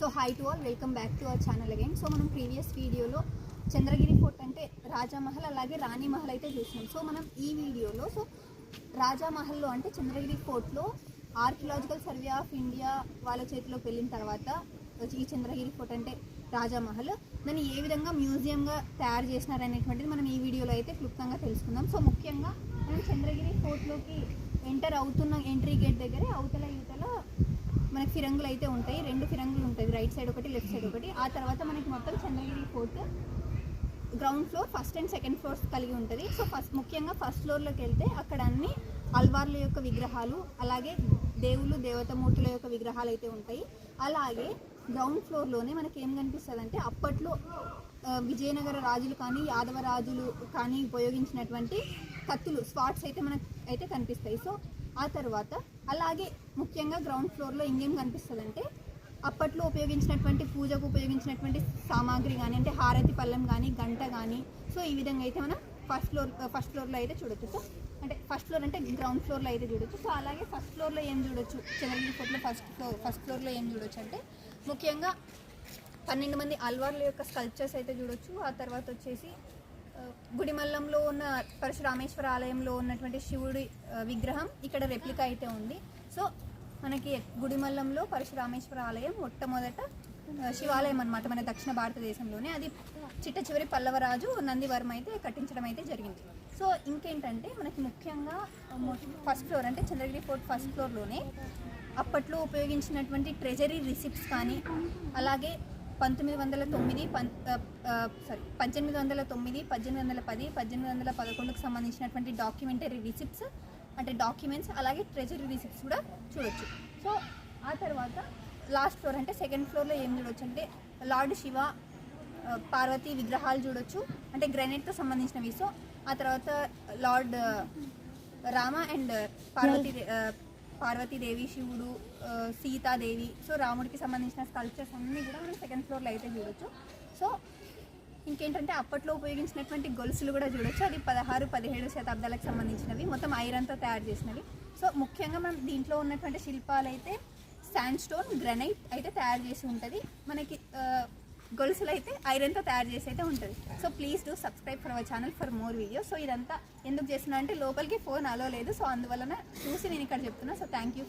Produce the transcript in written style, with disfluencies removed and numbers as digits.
So hi to all, welcome back to our channel again. So మనం previous వీడియోలో Chandragiri fort అంటే రాజామహల్ అలాగే రాణిమహల్ అయితే చూసాం. సో మనం ఈ వీడియోలో రాజామహల్లో అంటే చంద్రగిరి ఫోర్ట్లో ఆర్కియలాజికల్ సర్వే ఆఫ్ ఇండియా వాళ్ళ చేతిలోకి వెళ్ళిన తర్వాత ఈ చంద్రగిరి ఫోర్ట్ అంటే రాజామహల్ దాన్ని ఏ విధంగా మ్యూజియంగా తయారు చేసినారనేటువంటిది మనం ఈ వీడియోలో అయితే క్లుప్తంగా తెలుసుకుందాం. సో ముఖ్యంగా మనం చంద్రగిరి ఫోర్ట్లోకి ఎంటర్ అవుతున్న ఎంట్రీ గేట్ దగ్గరే అవతల యువతల మనకి ఫిరంగులు అయితే ఉంటాయి. 2 ఫిరంగులు ఉంటాయి, రైట్ సైడ్ ఒకటి, లెఫ్ట్ సైడ్ ఒకటి. ఆ తర్వాత మనకి మొత్తం Chandragiri fort ground floor, first and second floors కలిగి ఉంటుంది. సో ముఖ్యంగా ఫస్ట్ ఫ్లోర్లోకి వెళ్తే అక్కడ అన్ని అల్వార్ల యొక్క విగ్రహాలు అలాగే దేవుళ్ళు దేవతామూర్తుల యొక్క విగ్రహాలు అయితే ఉంటాయి. అలాగే గ్రౌండ్ ఫ్లోర్లోనే మనకి ఏం కనిపిస్తుంది అంటే అప్పట్లో విజయనగర రాజులు కానీ యాదవ రాజులు కానీ ఉపయోగించినటువంటి కత్తులు, స్పాట్స్ అయితే మనకు అయితే కనిపిస్తాయి. సో ఆ తర్వాత అలాగే ముఖ్యంగా గ్రౌండ్ ఫ్లోర్లో ఇంకేం కనిపిస్తుంది అంటే అప్పట్లో ఉపయోగించినటువంటి పూజకు ఉపయోగించినటువంటి సామాగ్రి కానీ అంటే హారతి పళ్ళెం కానీ గంట కానీ. సో ఈ విధంగా అయితే మనం ఫస్ట్ ఫ్లోర్లో అయితే చూడొచ్చు. సో అంటే ఫస్ట్ ఫ్లోర్ అంటే గ్రౌండ్ ఫ్లోర్లో అయితే చూడొచ్చు. సో అలాగే ఫస్ట్ ఫ్లోర్లో ఏం చూడొచ్చు, చంద్రగిరి ఫోర్ట్లో ఫస్ట్ ఫ్లోర్లో ఏం చూడొచ్చు అంటే ముఖ్యంగా 12 మంది అల్వార్ల యొక్క స్కల్ప్చర్స్ అయితే చూడొచ్చు. ఆ తర్వాత వచ్చేసి గుడిమల్లంలో ఉన్న పరశురామేశ్వర ఆలయంలో ఉన్నటువంటి శివుడి విగ్రహం ఇక్కడ రెప్లికా అయితే ఉంది. సో మనకి గుడిమల్లంలో పరశురామేశ్వర ఆలయం మొట్టమొదట శివాలయం అనమాట మన దక్షిణ భారతదేశంలోనే. అది చిట్ట చివరి పల్లవరాజు నందివర్మ అయితే కట్టించడం అయితే జరిగింది. సో ఇంకేంటంటే మనకి ముఖ్యంగా ఫస్ట్ ఫ్లోర్ అంటే చంద్రగిరి ఫోర్ట్ ఫస్ట్ ఫ్లోర్లోనే అప్పట్లో ఉపయోగించినటువంటి ట్రెజరీ రిసిప్ట్స్ కానీ అలాగే 1809, 1810, 1811కు సంబంధించినటువంటి డాక్యుమెంటరీ రిసిప్ట్స్ అంటే డాక్యుమెంట్స్ అలాగే ట్రెజరీ రిసిప్ట్స్ కూడా చూడొచ్చు. సో ఆ తర్వాత లాస్ట్ ఫ్లోర్ అంటే సెకండ్ ఫ్లోర్లో ఏం చూడొచ్చు అంటే లార్డ్ శివ పార్వతీ విగ్రహాలు చూడొచ్చు అంటే గ్రానైట్తో సంబంధించినవి. సో ఆ తర్వాత లార్డ్ రామ అండ్ పార్వతీదేవి, శివుడు, సీతాదేవి, సో రాముడికి సంబంధించిన స్కల్ప్చర్స్ అన్నీ కూడా మనం సెకండ్ ఫ్లోర్లో అయితే చూడొచ్చు. సో ఇంకేంటంటే అప్పట్లో ఉపయోగించినటువంటి గొలుసులు కూడా చూడొచ్చు. అది 16-17 శతాబ్దాలకు సంబంధించినవి, మొత్తం ఐరన్తో తయారు చేసినవి. సో ముఖ్యంగా మనం దీంట్లో ఉన్నటువంటి శిల్పాలు అయితే శాండ్ స్టోన్, గ్రానైట్ అయితే తయారు చేసి ఉంటుంది. మనకి గొలుసులు అయితే ఐరన్తో తయారు చేసి అయితే ఉంటుంది. So please do subscribe for our channel for more videos. So ఇదంతా ఎందుకు చేస్తున్నా అంటే లోపలికి ఫోన్ అలో లేదు, సో అందువలన చూసి నేను ఇక్కడ చెప్తున్నా. So thank you.